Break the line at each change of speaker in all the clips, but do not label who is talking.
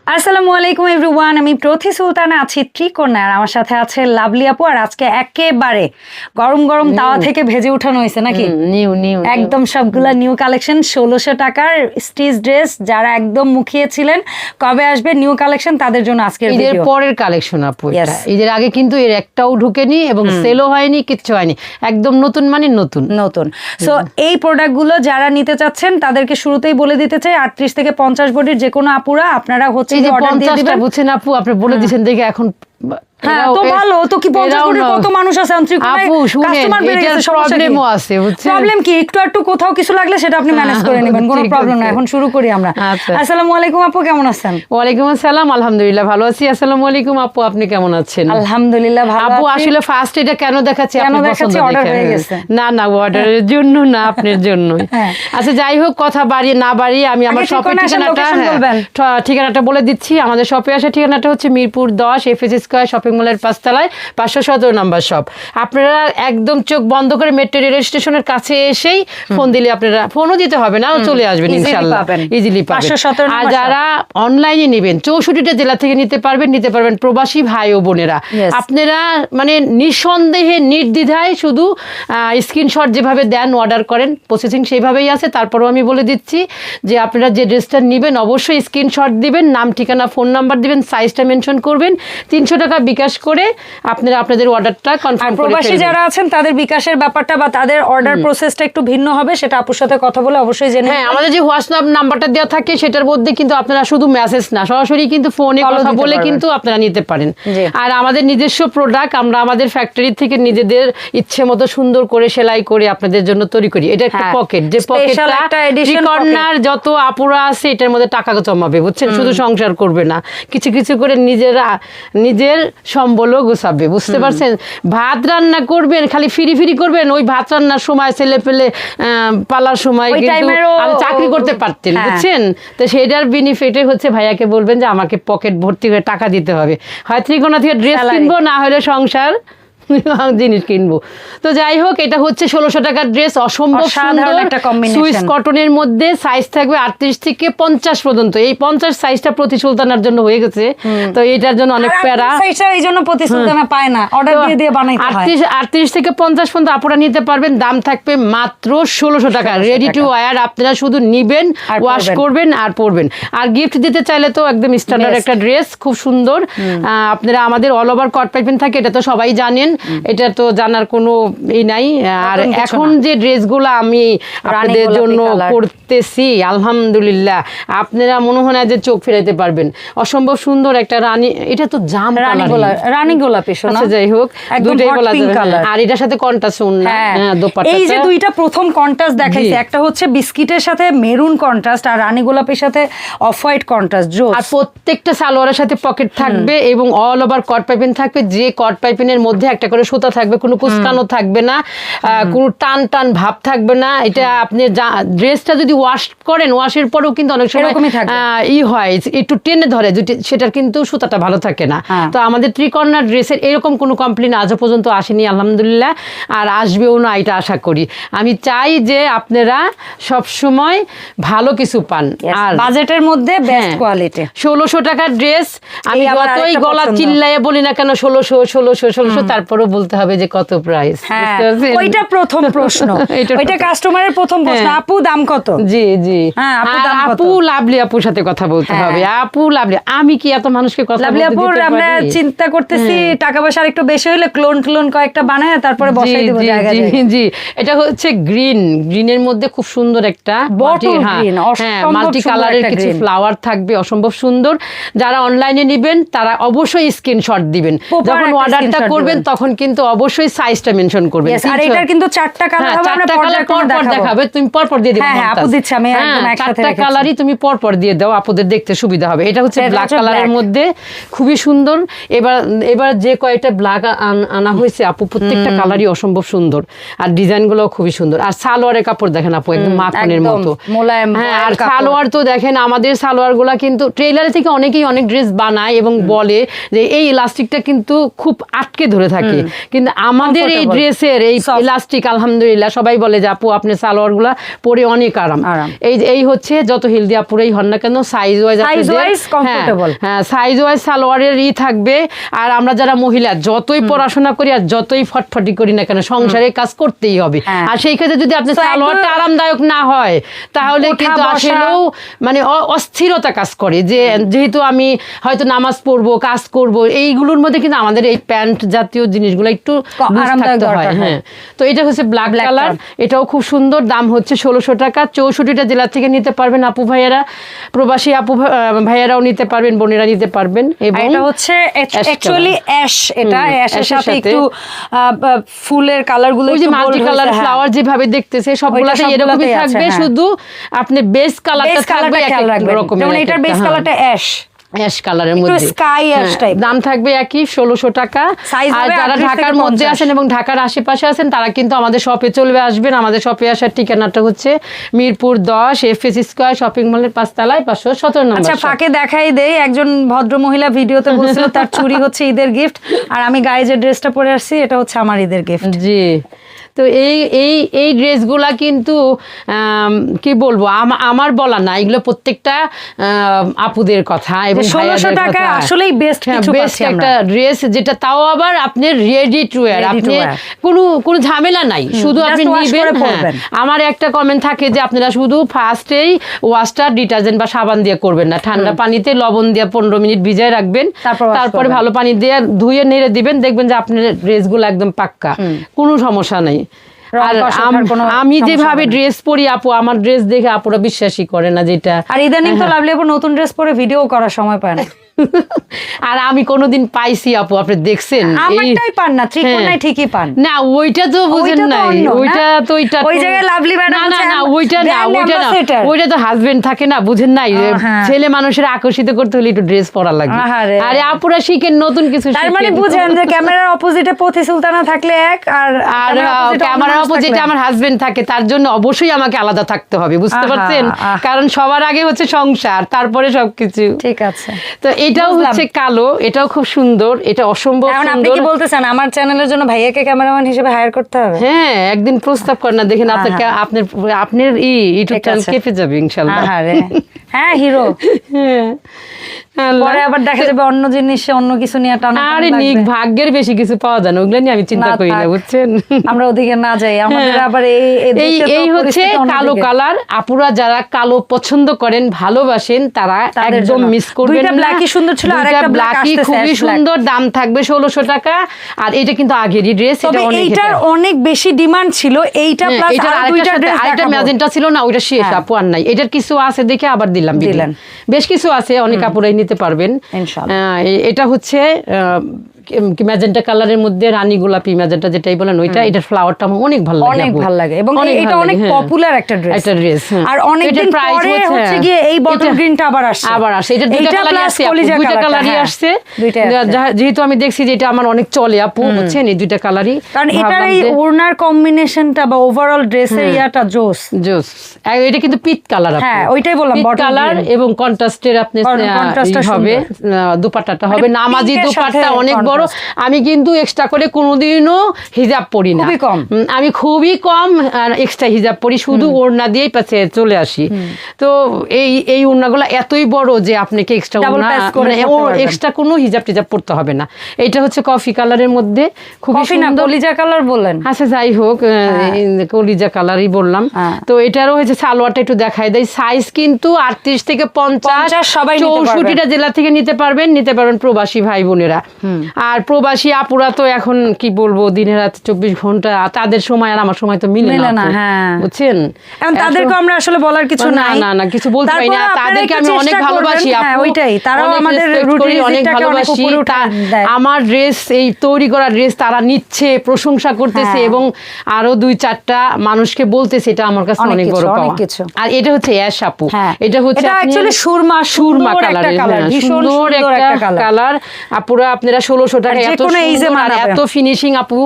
আসসালামু আলাইকুম এভরিওয়ান, আমি প্রথি সুলতানা আছি ত্রিকোণা, আর আমার সাথে আছে লাভলি আপু। আর আজকে একেবারে গরম গরম তাওয়া থেকে ভেজে উঠানো হয়েছে নাকি
নিউ
একদম সবগুলা নিউ কালেকশন। 1600 টাকার স্টিচ ড্রেস, যারা একদম মুখিয়েছিলেন কবে আসবে নিউ কালেকশন, তাদের জন্য আজকের
ঈদের পরের কালেকশন আপু। ঈদের আগে কিন্তু এর একটাও ঢুকেনি এবং সেলও হয়নি, কিচ্ছু হয়নি, একদম নতুন মানে নতুন।
সো এই প্রোডাক্টগুলো যারা নিতে চাচ্ছেন তাদেরকে শুরুতেই বলে দিতে চাই, 38 থেকে 50 বডির যে কোনো আপুরা আপনারা হচ্ছে অর্ডার দিয়ে দিবেন।
বুঝছেন আপু, আপনি বলে দিচ্ছেন দেখে এখন
হ্যাঁ তো ভালো তো, কি 50 কোটির কত মানুষ আছে
আপু, কাস্টমার বেড়ে গেছে, প্রবলেমও আছে বুঝছেন।
প্রবলেম কি, একটু কোথাও কিছু লাগলে সেটা আপনি ম্যানেজ করে নেবেন, কোনো প্রবলেম না। এখন শুরু করি আমরা। আসসালামু আলাইকুম আপু, কেমন আছেন?
ওয়ালাইকুম আসসালাম, আলহামদুলিল্লাহ ভালো আছি। আসসালামু আলাইকুম আপু, আপনি কেমন আছেন?
আলহামদুলিল্লাহ ভালো আছি
আপু। আসলে ফার্স্ট এটা কেন দেখাচ্ছি,
আপনি পছন্দ
অর্ডার হয়ে গেছে? না অর্ডারের জন্য না, আপনার জন্য। আচ্ছা যাই হোক, কথা বাড়িয়ে না বাড়িয়ে আমি আমার শপের ঠিকানাটা বলে দিচ্ছি। আমাদের শপে আসা ঠিকানাটা হচ্ছে মিরপুর 10 এফএস স্কয়ার শপিং মলের 5 তলায় 517 নাম্বার শপ। আপনারা একদম চোখ বন্ধ করে মেট্রো রেল স্টেশনের কাছে এসেই ফোন দিলে, আপনারা ফোনও দিতে হবে না, চলে আসবেন ইনশাআল্লাহ, ইজিলি পাবেন। আর যারা অনলাইনে নেবেন 64টা জেলা থেকে নিতে পারবেন প্রবাসী ভাই ও বোনেরা। আপনারা মানে নিঃসন্দেহে নির্দ্বিধায় শুধু স্ক্রিনশট যেভাবে দেন অর্ডার করেন, প্রসেসিং সেইভাবেই আছে। তারপরেও আমি বলে দিচ্ছি যে আপনারা যে ড্রেসটা নেবেন অবশ্যই স্ক্রিনশট দিবেন, নাম ঠিকানা ফোন নাম্বার দিবেন, সাইজটা মেনশন করবেন, 300 টাকা বিকাশ করে আপনারা আপনাদের অর্ডারটা কনফার্ম করে
প্রবাসী যারা আছেন তাদের বিকাশের ব্যাপারটা বা তাদের অর্ডার প্রসেসটা একটু ভিন্ন হবে, সেটা আপুর সাথে কথা বলে অবশ্যই জেনে।
হ্যাঁ, আমাদের যে হোয়াটসঅ্যাপ নাম্বারটা দেওয়া থাকে সেটার মধ্যে কিন্তু আপনারা শুধু মেসেজ না, সরাসরি কিন্তু ফোনে কথা বলে কিন্তু আপনারা নিতে পারেন। আর আমাদের নিজস্ব প্রোডাক্ট আমরা আমাদের ফ্যাক্টরি থেকে নিজেদের ইচ্ছে মতো সুন্দর করে সেলাই করে আপনাদের জন্য তৈরি করি। এটা একটা পকেট, যে পকেটটা ত্রিকোণার যত আপুরা আছে এটার মধ্যে টাকা জমাবে বুঝছেন, শুধু সংসার করবে না, কিছু কিছু করে নিজের সম্বলও গোছাবে, বুঝতে পারছেন। ভাত রান্না করবেন, খালি ফিরি করবেন, ওই ভাত রান্নার সময় ছেলে পেলে পালার সময় কিন্তু চাকরি করতে পারতেন বুঝছেন। তো সেটার বেনিফিটে হচ্ছে ভাইয়াকে বলবেন যে আমাকে পকেট ভর্তি করে টাকা দিতে হবে, হয় ত্রিকোণা থেকে ড্রেস কিনবো, না হলে সংসার জিনিস কিনবো। তো যাই হোক, এটা হচ্ছে 1600 টাকার ড্রেস, অসম্ভব সুন্দর সুইস কটনের মধ্যে, সাইজ থাকবে 38 থেকে 50 পর্যন্ত। এই 50 সাইজটা প্রতি সুলতানার জন্য হয়ে গেছে, তো এটার জন্য অনেক প্যারা,
এই জন্য প্রতি সুলতানা পায় না, অর্ডার দিয়ে বানাইতে হয়।
38 থেকে 50 পর্যন্ত আপনারা নিতে পারবেন, দাম থাকবে মাত্র 1600 টাকা। রেডি টু ওয়্যার, আপনারা শুধু নিবেন, ওয়াশ করবেন আর পরবেন। আর গিফট দিতে চাইলে তো একদম স্ট্যান্ডার্ড একটা ড্রেস, খুব সুন্দর। আপনারা আমাদের অল ওভার কট পাইপিং থাকে, এটা তো সবাই জানেন, এটা তো জানার কোনো নাই। আর এখন যে ড্রেসগুলো আমি আপনাদের জন্য করতেছি আলহামদুলিল্লাহ, আপনারা মনে হয় না যে চোখ ফেরাইতে পারবেন, অসম্ভব সুন্দর একটা রানী, এটা তো জাম
রানী গোলাপি।
আচ্ছা যাই হোক, দুইটাই বলা যাবে। আর এটার সাথে কন্ট্রাস্ট দোপাট্টা,
এই যে দুইটা প্রথম কন্ট্রাস্ট দেখাইছে, একটা হচ্ছে বিস্কিটের সাথে মেরুন কন্ট্রাস্ট আর রানী গোলাপের সাথে অফ হোয়াইট কন্ট্রাস্ট। আর
প্রত্যেকটা সালোয়ারের সাথে পকেট থাকবে এবং অল ওভার কট পাইপিং থাকবে, যে কট পাইপিংয়ের মধ্যে একটা করে সুতা থাকবে, কোনো কুচকানো থাকবে না, কোনো টান ভাব থাকবে না। এটা আপনি ড্রেসটা যদি ওয়াশ করেন, ওয়াশের পরেও কিন্তু অনেক সময় হয় একটু টেনে ধরে, সেটার কিন্তু সুতাটা ভালো থাকে না। তো আমাদের ত্রিকোণা ড্রেসের এরকম কোনো কমপ্লেন আজও পর্যন্ত আসেনি আলহামদুলিল্লাহ, আর আসবেও না এটা আশা করি। আমি চাই যে আপনারা সব সময় ভালো কিছু পান, আর
বাজেটের মধ্যে বেস্ট কোয়ালিটি।
1600 টাকার ড্রেস, আমি যতই গলা চিল্লাইয়া বলি না কেন 1600, তারপরও বলতে হবে যে কত প্রাইস।
ওইটা প্রথম প্রশ্ন, ওইটা কাস্টমারের প্রথম প্রশ্ন, আপু দাম কত?
জি আপু লাভলি আপুর সাথে কথা বলতে হবে। আপু লাভলি, আমি কি এত মানুষকে কথা বলতে দিতে পারি?
আমরা চিন্তা করতেছি টাকা পয়সা আরেকটু বেশি হলে ক্লোন কয়েকটা বানায় তারপরে বসাই দেব জায়গায়।
জি এটা হচ্ছে গ্রিনের মধ্যে খুব সুন্দর একটা মাল্টি কালারের কিছু ফ্লাওয়ার থাকবে, অসম্ভব সুন্দর। যারা অনলাইনে নেবেন তারা অবশ্যই স্ক্রিনশট দিবেন, যখন অর্ডারটা করবেন তখন কিন্তু অবশ্যই সাইজটা মেনশন করবেন।
আর এটার কিন্তু 4টা কালার হবে, আমরা
পরপর দেখাবে, তুমি পরপর দিয়ে দিবে।
হ্যাঁ আপু দিচ্ছি, আমি একদম একসাথে
4টা কালারই তুমি পরপর দিয়ে দাও, আপুদের দেখতে সুবিধা হবে। এটা হচ্ছে ব্ল্যাক কালারের মধ্যে, খুবই সুন্দর। এবার যে কয়েকটা ব্ল্যাক আনা হয়েছে আপু, প্রত্যেকটা কালারই অসম্ভব সুন্দর, আর ডিজাইনগুলো খুবই সুন্দর। আর সালোয়ারের কাপড় দেখেন আপু, একদম মাখনের মতো মোলায়েম। আর সালোয়ার তো দেখেন, আমাদের সালোয়ারগুলা কিন্তু ট্রেলারে থেকে অনেকেই অনেক ড্রেস বানায় এবং বলে যে এই ইলাস্টিকটা কিন্তু খুব আটকে ধরে থাকে, থাকে, কিন্তু আমাদের এই ড্রেসের এই ইলাস্টিক আলহামদুলিল্লাহ সবাই বলে যে আপু আপনার সালোয়ারগুলা পরে অনেক আরাম। এই হচ্ছে যত হেলদি আপুরাই হন না কেন সাইজ ওয়াইজ হ্যাঁ সাইজ ওয়াইজ সালোয়ারের থাকবে। আর আমরা যারা মহিলা যতই পড়াশোনা করি আর যতই ফটফটি করি না কেন সংসারে কাজ করতেই হবে, আর সেই ক্ষেত্রে যদি আপনার সালোয়ারটা আরামদায়ক না হয় তাহলে কিন্তু আসলেও মানে অস্থিরতা কাজ করে, যে যেহেতু আমি হয়তো নামাজ পড়বো কাজ করব এইগুলোর মধ্যে কিন্তু আমাদের এই প্যান্ট জাতীয় জিনিসগুলো একটু আরামদায়ক হয়। হ্যাঁ, তো এটা হচ্ছে ব্ল্যাক কালার, এটাও খুব সুন্দর, দাম হচ্ছে 1600 টাকা। 64টা জেলা থেকে নিতে পারবেন আপু ভাইয়ারা, প্রবাসী আপু ভাইয়ারাও নিতে পারবেন, বোনেরা নিতে পারবেন। এবং
এটা হচ্ছে অ্যাকচুয়ালি অ্যাশ, এটা অ্যাশের সাথে একটু ফুলের কালারগুলো
ওই যে মাল্টি কালার ফ্লাওয়ার যেভাবে দেখতেছে সবগুলোতে এরকমই থাকবে, শুধু আপনি বেস কালারটা থাকবে এক এক রকমের।
যেমন এটার বেস কালারটা অ্যাশ
অ্যাশ কালারের মধ্যে,
স্কাই অ্যাশ টাইপ,
দাম থাকবে একই 1600 টাকা। আর যারা ঢাকার মধ্যে আছেন এবং ঢাকার আশেপাশে আছেন তারা কিন্তু আমাদের শপে চলে আসবেন। আমাদের শপে আসার ঠিকানাটা হচ্ছে মিরপুর 10 এফএস স্কয়ার শপিং মলের 5 তলায় 517 নম্বর।
আচ্ছা, ফাঁকে দেখাই দেই, একজন ভদ্র মহিলা ভিডিওতে বলছিল তার চুড়ি হচ্ছে ঈদের গিফট, আর আমি গায়ে যে ড্রেসটা পরে আসছি এটা হচ্ছে আমার ঈদের গিফট।
জি, তো এই ড্রেসগুলা কিন্তু কি বলবো, আমার বলা না, এগুলো প্রত্যেকটা আপুদের কথা এবং
1600 টাকা আসলেই বেস্ট
একটা ড্রেস, যেটা তাও আবার আপনি রেডি টু ওয়্যার, আপনি কোনো ঝামেলা নাই, শুধু আপনি নিবেন। আমার একটা কমেন্ট থাকে যে আপনারা শুধু ফার্স্টেই ওয়াশটা ডিটারজেন্ট বা সাবান দিয়ে করবেন না, ঠান্ডা পানিতে লবণ দিয়ে 15 মিনিট ভিজায় রাখবেন, তারপরে ভালো পানি দিয়ে ধুয়ে নেড়ে দিবেন, দেখবেন যে আপনার ড্রেসগুলো একদম পাক্কা, কোনো সমস্যা নাই। আর আমি যেভাবে ড্রেস পরি আপু, আমার ড্রেস দেখে আপুরা বিশ্বাসই করে না যেটা।
আর ইদানিং তো লাভলি আপু নতুন ড্রেস পরে ভিডিও করার সময় পায় না।
আর আমি কোনোদিন পাইছি আপু, আপনি দেখছেন?
আমারটাই পান না, ত্রিকোণায় ঠিকই পান
না, ওইটা তো বুঝেন নাই, ওইটা তো ওই জায়গায় লাভলি ম্যাডাম না ওইটা না, ওইটা তো হাজবেন্ড থাকে না, বুঝেন নাই? ছেলে মানুষের আকর্ষিত করতে হলে একটু ড্রেস পরা লাগে। আরে আপুরা শিখেন নতুন কিছু।
তার মানে বুঝেন যে ক্যামেরার অপোজিটে পথি সুলতানা থাকলে এক, আর
ক্যামেরার অপোজিটে আমার হাজবেন্ড থাকে, তার জন্য অবশ্যই আমাকে আলাদা থাকতে হবে, বুঝতে পারছেন? কারণ সবার আগে হচ্ছে সংসার, তারপরে সবকিছু।
ঠিক আছে,
তো এটাও হচ্ছে কালো, এটাও খুব সুন্দর, এটা অসম্ভব সুন্দর।
আপনি কি বলতেছেন আমার চ্যানেলের জন্য ভাইয়াকে ক্যামেরাম্যান হিসেবে হায়ার করতে হবে?
হ্যাঁ, একদিন প্রস্তাব করেন না, দেখেন আপনার ইউটিউব চ্যানেল কেঁপে যাবে ইনশাআল্লাহ।
হ্যাঁ, হিরো। পরে আবার দেখা যাবে অন্য জিনিস অন্য কিছু নিয়ে টানা।
আরে নিক, ভাগ্যের বেশি কিছু পাওয়া যায় না, ওগুলো নিয়ে আমি চিন্তা করি না, বুঝছেন?
আমরা ওদিকে না যাই, আমাদের আবার
এই হচ্ছে কালো কালার। আপুরা যারা কালো পছন্দ করেন, ভালোবাসেন, তারা একদম মিস করবেন না।
দুইটা ব্ল্যাকই সুন্দর ছিল, আর একটা ব্ল্যাকই
খুবই সুন্দর, দাম থাকবে 1600 টাকা। আর এটা কিন্তু আগেরই ড্রেস,
এইটার অনেক বেশি ডিমান্ড ছিল, এইটা প্লাস
আরেকটা ম্যাজেন্টা ছিল না, ওইটা শেষ আপু, আর নাই। এটার কিছু আছে দেখে আবার দিলাম, বেশ কিছু আছে, অনেক আপুরাই নিতে পারবেন ইনশাআল্লাহ। এটা হচ্ছে ম্যাজেন্টা কালারের মধ্যে রানী গোলাপি ম্যাজেন্টা যেটাই বলেন ওইটা, এটার ফ্লাওয়ারটা আমার অনেক ভালো লাগে,
অনেক ভালো লাগে, এবং এটা অনেক পপুলার একটা ড্রেস। আর অনেক দিন পরে হচ্ছে গিয়ে এই বটল গ্রিনটা আবার আসছে।
এটা দুইটা কালারই আসছে, দুইটা কালারই আসছে, যেহেতু আমি দেখছি যে এটা আমার অনেক চলে আপু, বুঝছেন? এই দুইটা কালারই,
কারণ এটার এই ওড়নার কম্বিনেশনটা বা ওভারঅল ড্রেসের ইয়াটা জোস।
এটা কিন্তু পিট কালার,
হ্যাঁ ওইটাই বললাম,
বটল কালার এবং কন্ট্রাস্টের আপনি হবে, দুপাট্টাটা হবে নামাজি দুপাট্টা, অনেক বড়। আমি কিন্তু এক্সট্রা করে কোনোদিনও হিজাব পরি না, আমি খুবই কম এক্সট্রা হিজাব পরি, শুধু ওড়না দিয়েই পাশে চলে আসি। তো এই ওড়নাগুলো এতই বড় যে আপনাকে এক্সট্রা কোনো হিজাব টিজাব পড়তে হবে না। এটা হচ্ছে কফি কালারের মধ্যে, খুবই সুন্দর,
কলিজা কালার বললেন।
আচ্ছা যাই হোক, কলিজা কালারই বললাম। তো এটারও হচ্ছে সালোয়ারটা একটু দেখাই দেয়, সাইজ কিন্তু 38 থেকে 50, 64টা জেলা থেকে নিতে পারবেন প্রবাসী ভাই বোনেরা। আর প্রবাসী আপুরা তো এখন কি বলবো, দিনের রাত 24 ঘন্টা, তাদের সময় আর আমার সময় তো মিলে না, বুঝছেন?
তাদেরকে আমরা আসলে বলার কিছু নাই,
না কিছু বলতে পারি না। তাদেরকে আমি অনেক ভালোবাসি আপু,
ওইটাই, তারাও আমাদের রুটিন
অনেক ভালোবাসি। আমার ড্রেস, এই তৈরি করা ড্রেস তারা নিচ্ছে, প্রশংসা করতেছে, এবং আরো 2-4টা মানুষকে বলতেছে, এটা আমার কাছে অনেক বড় পাওয়া। আর এটা হচ্ছে অ্যাশ আপু, এটা হচ্ছে
সুরমা
কালার, সুন্দর একটা কালার। আপুরা আপনারা 1600 1600 টাকা,
আর যে
এত
কোনো age এ
সুন্দর আর
মানাবে।
এত ফিনিশিং আপু,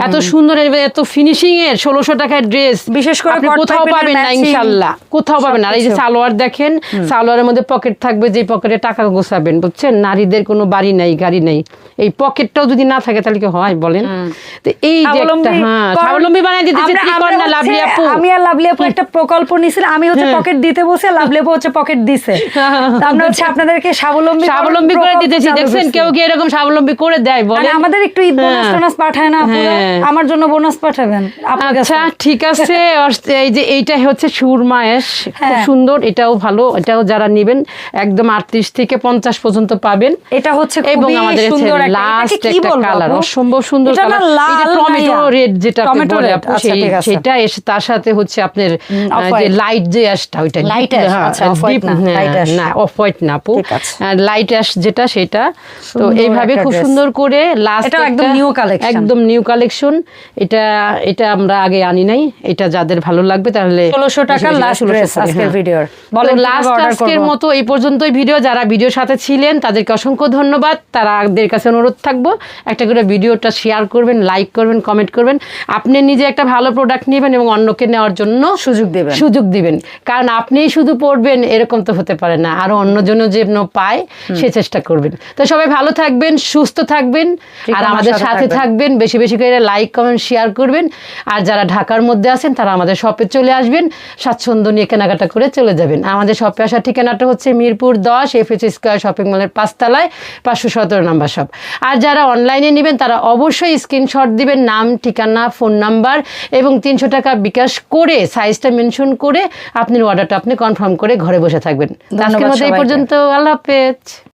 এত সুন্দর এত ফিনিশিং এর 1600 টাকার ড্রেস
বিশেষ করে
আপনি
কট
কোথাও
পাইপের
পাবেন না
matching,
ইনশাআল্লাহ, কোথাও পাবেন না। আর এই যে
সবকিছু।
সালোয়ার দেখেন, সালোয়ারের মধ্যে পকেট থাকবে, যে পকেটে টাকা গোছাবেন, বুঝছেন? নারীদের কোনো বাড়ি নাই, গাড়ি নাই, এই পকেটটাও যদি না থাকে তাহলে কি হয় বলেন? তো এই যে একটা স্বাবলম্বী বানাই দিতেছে ত্রিকন্যা লাভলি আপু।
আমি আর লাভলি আপু একটা প্রকল্প নিয়েছিলাম, আমি হচ্ছে পকেট দিতে বসে, লাভলি আপু হচ্ছে পকেট দিছে। তো আমরা হচ্ছে আপনাদেরকে
স্বাবলম্বী করে দিতেছি, দেখছেন? কেউ কি এরকম স্বাবলম্বী করে দেয় বলেন?
আমাদের একটু ঈদ বোনাস টোনাস পাঠায় না আপুরা? আমার জন্য বোনাস পাঠাবেন আপনার কাছে।
আচ্ছা ঠিক আছে। এই যে এইটা হচ্ছে সুরমায়েশ, খুব সুন্দর, এটাও ভালো, এটাও যারা নেবেন একদম 38 থেকে 50 পর্যন্ত পাবেন।
এটা হচ্ছে
এবং
খুবই
আমাদের
সুন্দর একটা,
লাস্ট
এটাকে কি
একটা
বলবো
কালার,
আপু?
অসম্ভব সুন্দর
এটা না
কালার,
লাল
এটা টমেটো
না
রেড যেটা
টমেটো
বলে
red,
আপু,
আচ্ছা, ঠিক আছে।
সেটা এসে তার সাথে হচ্ছে আপনার যে লাইট যে অ্যাশটা, ওইটা
Light ash, আচ্ছা, off white না, light ash।
না অফ হোয়াইট না আপু,
ঠিক আছে।
লাইট অ্যাশ যেটা সেটা। তো
সুন্দর
এইভাবে
একটা
খুব
dress।
সুন্দর করে লাস্ট
এটা একদম new collection।
একদম নিউ কালেকশন। এটা আমরা আগে আনি নাই, এটা যাদের ভালো লাগবে তাহলে
1600 টাকা লাস্ট ড্রেস আজকের ভিডিওর। বলেন
লাস্ট আজকের মতো এই পর্যন্তই ভিডিও। যারা ভিডিওর সাথে ছিলেন তাদেরকে অসংখ্য ধন্যবাদ। তাদের কাছে অনুরোধ থাকবো একটা করে ভিডিওটা শেয়ার করবেন, লাইক করবেন, কমেন্ট করবেন। আপনি নিজে একটা ভালো প্রোডাক্ট নেবেন এবং অন্যকে নেওয়ার জন্য সুযোগ দিবেন। কারণ আপনিই শুধু পড়বেন এরকম তো হতে পারে না, আরো অন্যজনও যেন পায় সে চেষ্টা করবেন। তো সবাই ভালো থাকবেন, সুস্থ থাকবেন, আর আমাদের সাথে থাকবেন। বেশি বেশি করে লাইক কমেন্ট শেয়ার করবেন। আর যারা ঢাকার মধ্যে আছেন তারা আমাদের শপে চলে আসবেন, স্বাচ্ছন্দ্য নিয়ে কেনাকাটা করে চলে যাবেন। আমাদের শপে আসার ঠিকানাটা হচ্ছে মিরপুর 10 FH স্কয়ার শপিং মলের 5 তলায় 517 নাম্বার শপ। আর যারা অনলাইনে নেবেন তারা অবশ্যই স্ক্রিনশট দিবেন, নাম, ঠিকানা, ফোন নাম্বার এবং 300 টাকা বিকাশ করে সাইজটা মেনশন করে আপনার অর্ডারটা আপনি কনফার্ম করে ঘরে বসে থাকবেন। আজকের মতো এই পর্যন্ত, আল্লাহ হাফেজ।